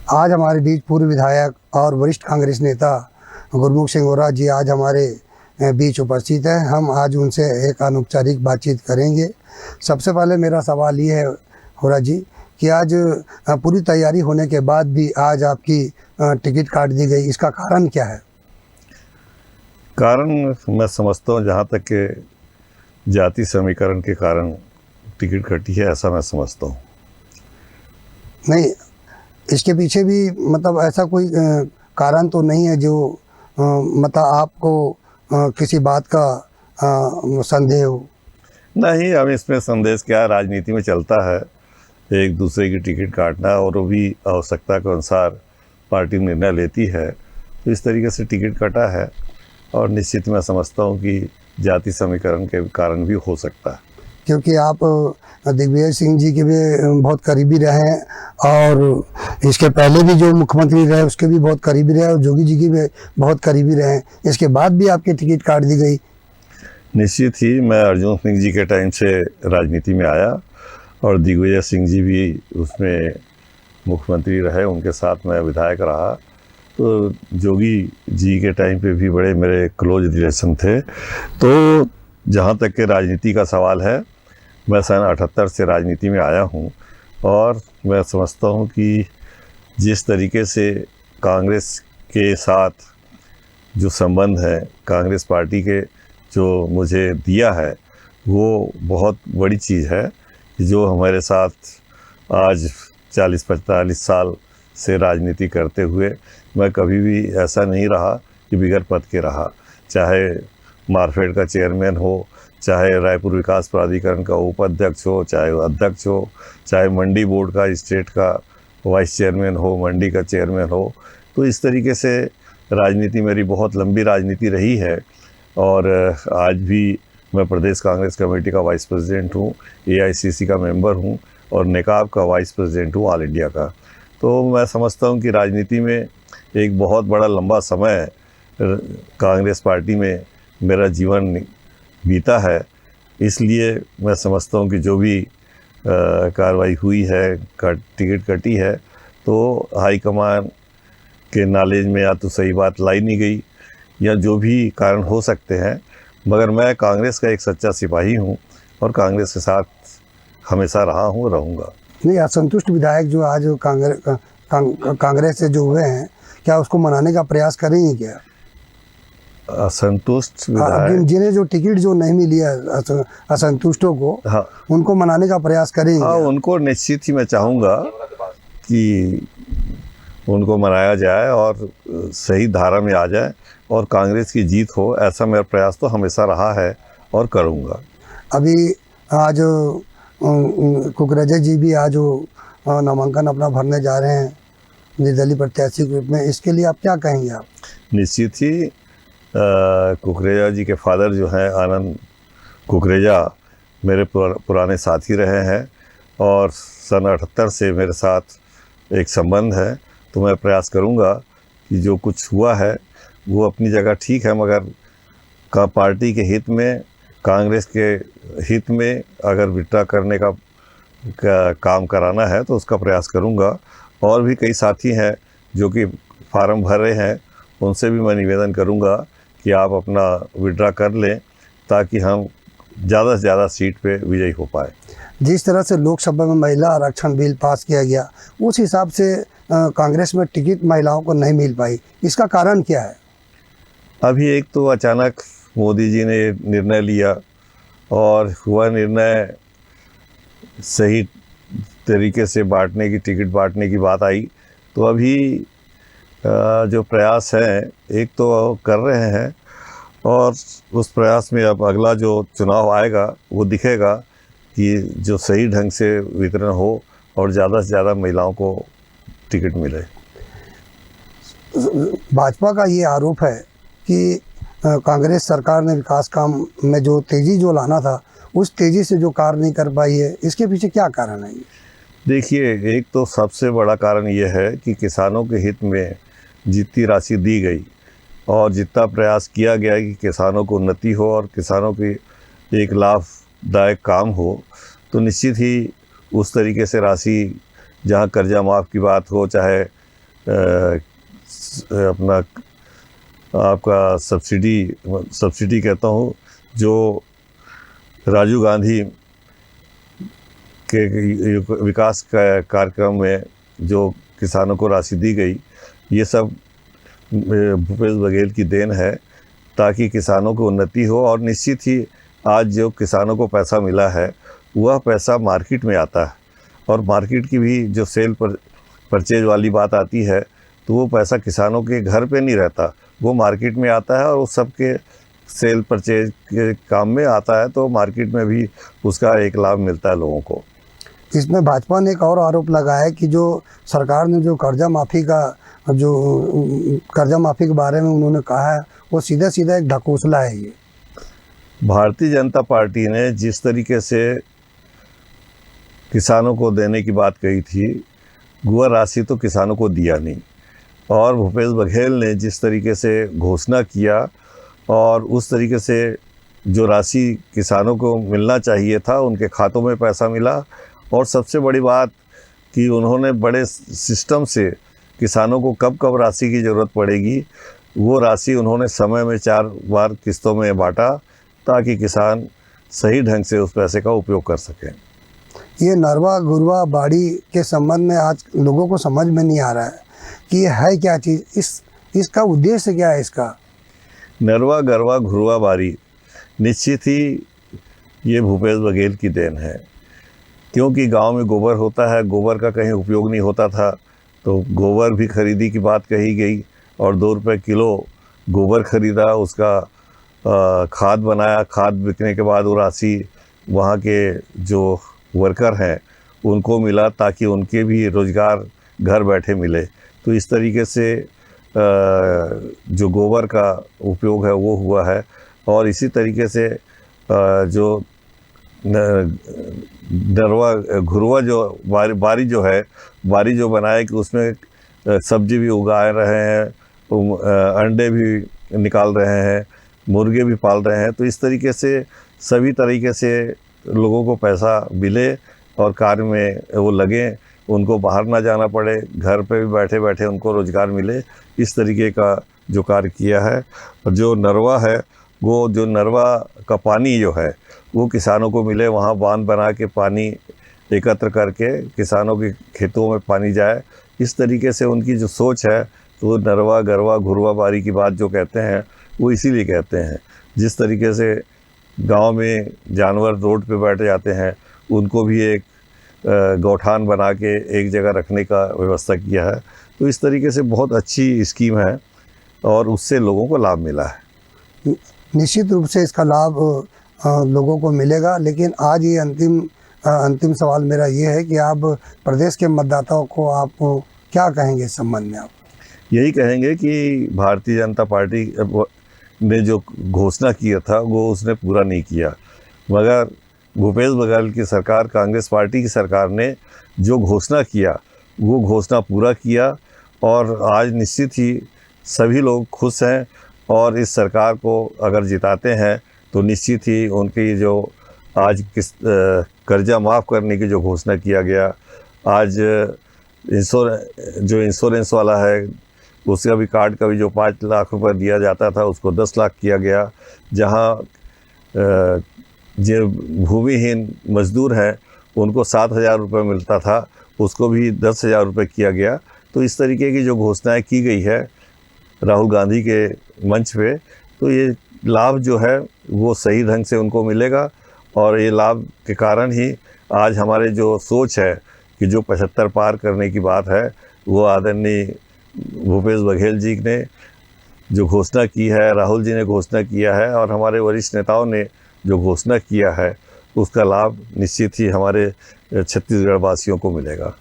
आज हमारे बीच पूर्व विधायक और वरिष्ठ कांग्रेस नेता गुरमुख सिंह होरा जी आज हमारे बीच उपस्थित हैं। हम आज उनसे एक अनौपचारिक बातचीत करेंगे। सबसे पहले मेरा सवाल ये है होरा जी कि आज पूरी तैयारी होने के बाद भी आज आपकी टिकट काट दी गई, इसका कारण क्या है? कारण मैं समझता हूँ जहाँ तक कि जाति समीकरण के कारण टिकट कटी है, ऐसा मैं समझता हूँ। नहीं, इसके पीछे भी मतलब ऐसा कोई कारण तो नहीं है जो मतलब आपको किसी बात का संदेह हो? नहीं, अब इसमें संदेश क्या है, राजनीति में चलता है एक दूसरे की टिकट काटना, और वो भी आवश्यकता के अनुसार पार्टी निर्णय लेती है। तो इस तरीके से टिकट कटा है, और निश्चित मैं समझता हूँ कि जाति समीकरण के कारण भी हो सकता है। क्योंकि आप दिग्विजय सिंह जी के भी बहुत करीबी रहे हैं और इसके पहले भी जो मुख्यमंत्री रहे उसके भी बहुत करीबी रहे और जोगी जी की भी बहुत करीबी रहे हैं, इसके बाद भी आपकी टिकट काट दी गई। निश्चित ही मैं अर्जुन सिंह जी के टाइम से राजनीति में आया और दिग्विजय सिंह जी भी उसमें मुख्यमंत्री रहे, उनके साथ मैं विधायक रहा। तो जोगी जी के टाइम पे भी बड़े मेरे क्लोज रिलेशन थे। तो जहाँ तक के राजनीति का सवाल है, मैं सन 78 से राजनीति में आया हूँ, और मैं समझता हूँ कि जिस तरीके से कांग्रेस के साथ जो संबंध है, कांग्रेस पार्टी के जो मुझे दिया है, वो बहुत बड़ी चीज़ है। जो हमारे साथ आज 40-45 साल से राजनीति करते हुए मैं कभी भी ऐसा नहीं रहा कि बिगड़ पद के रहा। चाहे मार्केट का चेयरमैन हो, चाहे रायपुर विकास प्राधिकरण का उपाध्यक्ष हो, चाहे अध्यक्ष हो, चाहे मंडी बोर्ड का स्टेट का वाइस चेयरमैन हो, मंडी का चेयरमैन हो। तो इस तरीके से राजनीति मेरी बहुत लंबी राजनीति रही है, और आज भी मैं प्रदेश कांग्रेस कमेटी का वाइस प्रेसिडेंट हूँ, AICC का मेंबर हूँ, और नेकाब का वाइस प्रेसिडेंट हूँ ऑल इंडिया का। तो मैं समझता हूँ कि राजनीति में एक बहुत बड़ा लंबा समय कांग्रेस पार्टी में मेरा जीवन बीता है। इसलिए मैं समझता हूँ कि जो भी कार्रवाई हुई है, टिकट कटी है, तो हाईकमान के नॉलेज में या तो सही बात लाई नहीं गई या जो भी कारण हो सकते हैं, मगर मैं कांग्रेस का एक सच्चा सिपाही हूँ और कांग्रेस के साथ हमेशा रहा हूँ, रहूँगा। नहीं, असंतुष्ट विधायक जो आज कांग्रेस से जो हुए हैं, क्या उसको मनाने का प्रयास करेंगे क्या? असंतुष्ट विधायक जिन्हें जो टिकट जो नहीं मिली है असंतुष्टों को, हाँ, उनको मनाने का प्रयास करेंगे? हाँ, उनको निश्चित ही मैं चाहूँगा कि उनको मनाया जाए और सही धारा में आ जाए और कांग्रेस की जीत हो। ऐसा मेरा प्रयास तो हमेशा रहा है और करूँगा। अभी आज कुकरेजा जी भी आज नामांकन अपना भरने जा रहे हैं निर्दलीय प्रत्याशी के रूप में, इसके लिए आप क्या कहेंगे? आप निश्चित ही कुकरेजा जी के फादर जो हैं आनंद कुकरेजा मेरे पुराने साथी रहे हैं, और सन 78 से मेरे साथ एक संबंध है। तो मैं प्रयास करूंगा कि जो कुछ हुआ है वो अपनी जगह ठीक है, मगर पार्टी के हित में, कांग्रेस के हित में अगर विड्रॉ करने का काम कराना है तो उसका प्रयास करूंगा। और भी कई साथी हैं जो कि फार्म भर रहे हैं, उनसे भी मैं निवेदन करूंगा कि आप अपना विड्रॉ कर लें, ताकि हम ज़्यादा से ज़्यादा सीट पे विजयी हो पाए। जिस तरह से लोकसभा में महिला आरक्षण बिल पास किया गया, उस हिसाब से कांग्रेस में टिकट महिलाओं को नहीं मिल पाई, इसका कारण क्या है? अभी एक तो अचानक मोदी जी ने निर्णय लिया, और हुआ निर्णय सही तरीके से बांटने की, टिकट बांटने की बात आई। तो अभी जो प्रयास हैं एक तो कर रहे हैं, और उस प्रयास में अब अगला जो चुनाव आएगा वो दिखेगा कि जो सही ढंग से वितरण हो और ज़्यादा से ज़्यादा महिलाओं को टिकट मिले। भाजपा का ये आरोप है कि कांग्रेस सरकार ने विकास काम में जो तेज़ी जो लाना था, उस तेज़ी से जो कार्य नहीं कर पाई है, इसके पीछे क्या कारण है? देखिए, एक तो सबसे बड़ा कारण ये है कि किसानों के हित में जितनी राशि दी गई और जितना प्रयास किया गया कि किसानों को उन्नति हो और किसानों की एक लाभदायक काम हो, तो निश्चित ही उस तरीके से राशि, जहाँ कर्जा माफ़ की बात हो, चाहे अपना आपका सब्सिडी कहता हूँ, जो राजीव गांधी के विकास कार्यक्रम में जो किसानों को राशि दी गई, ये सब भूपेश बघेल की देन है, ताकि किसानों को उन्नति हो। और निश्चित ही आज जो किसानों को पैसा मिला है वह पैसा मार्केट में आता है, और मार्केट की भी जो सेल परचेज वाली बात आती है, तो वो पैसा किसानों के घर पे नहीं रहता, वो मार्केट में आता है और उस सबके सेल परचेज के काम में आता है, तो मार्केट में भी उसका एक लाभ मिलता है लोगों को। इसमें भाजपा ने एक और आरोप लगाया है कि जो सरकार ने जो कर्जा माफ़ी के बारे में उन्होंने कहा है, वो सीधा सीधा एक ढकोसला है। ये भारतीय जनता पार्टी ने जिस तरीके से किसानों को देने की बात कही थी, वह राशि तो किसानों को दिया नहीं, और भूपेश बघेल ने जिस तरीके से घोषणा किया और उस तरीके से जो राशि किसानों को मिलना चाहिए था उनके खातों में पैसा मिला। और सबसे बड़ी बात कि उन्होंने बड़े सिस्टम से किसानों को कब कब राशि की ज़रूरत पड़ेगी, वो राशि उन्होंने समय में 4 बार किस्तों में बांटा, ताकि किसान सही ढंग से उस पैसे का उपयोग कर सकें। ये नरवा गुरवा बाड़ी के संबंध में आज लोगों को समझ में नहीं आ रहा है कि ये है क्या चीज़, इसका उद्देश्य क्या है इसका। नरवा गरवा घुरवा बारी निश्चित ही ये भूपेश बघेल की देन है, क्योंकि गांव में गोबर होता है, गोबर का कहीं उपयोग नहीं होता था, तो गोबर भी खरीदी की बात कही गई और 2 रुपये किलो गोबर खरीदा, उसका खाद बनाया, खाद बिकने के बाद वो राशि वहाँ के जो वर्कर हैं उनको मिला, ताकि उनके भी रोज़गार घर बैठे मिले। तो इस तरीके से जो गोबर का उपयोग है वो हुआ है। और इसी तरीके से जो नरवा घुरवा जो बारी जो है, बारी जो बनाए कि उसमें सब्जी भी उगा रहे हैं, अंडे भी निकाल रहे हैं, मुर्गे भी पाल रहे हैं। तो इस तरीके से सभी तरीके से लोगों को पैसा मिले और कार्य में वो लगे, उनको बाहर ना जाना पड़े, घर पे भी बैठे बैठे उनको रोज़गार मिले, इस तरीके का जो कार्य किया है। और जो नरवा है, वो जो नरवा का पानी जो है वो किसानों को मिले, वहाँ बांध बना के पानी एकत्र करके किसानों के खेतों में पानी जाए, इस तरीके से उनकी जो सोच है, तो नरवा गरवा घुरवा बारी की बात जो कहते हैं वो इसीलिए कहते हैं। जिस तरीके से गांव में जानवर रोड पे बैठ जाते हैं, उनको भी एक गौठान बना के एक जगह रखने का व्यवस्था किया है। तो इस तरीके से बहुत अच्छी स्कीम है और उससे लोगों को लाभ मिला है। निश्चित रूप से इसका लाभ लोगों को मिलेगा। लेकिन आज ये अंतिम सवाल मेरा ये है कि आप प्रदेश के मतदाताओं को आप क्या कहेंगे इस संबंध में। आप यही कहेंगे कि भारतीय जनता पार्टी ने जो घोषणा किया था वो उसने पूरा नहीं किया, मगर भूपेश बघेल की सरकार, कांग्रेस पार्टी की सरकार ने जो घोषणा किया वो घोषणा पूरा किया। और आज निश्चित ही सभी लोग खुश हैं, और इस सरकार को अगर जिताते हैं तो निश्चित ही उनकी जो आज कर्जा माफ़ करने की जो घोषणा किया गया, आज जो इंश्योरेंस वाला है उसका भी कार्ड का भी जो 5 लाख रुपए दिया जाता था उसको 10 लाख किया गया। जहां जो भूमिहीन मजदूर हैं उनको 7,000 रुपये मिलता था, उसको भी 10,000 रुपये किया गया। तो इस तरीके की जो घोषणाएं की गई है राहुल गांधी के मंच पे, तो ये लाभ जो है वो सही ढंग से उनको मिलेगा। और ये लाभ के कारण ही आज हमारे जो सोच है कि जो 75 पार करने की बात है, वो आदरणीय भूपेश बघेल जी ने जो घोषणा की है, राहुल जी ने घोषणा किया है, और हमारे वरिष्ठ नेताओं ने जो घोषणा किया है, उसका लाभ निश्चित ही हमारे छत्तीसगढ़ वासियों को मिलेगा।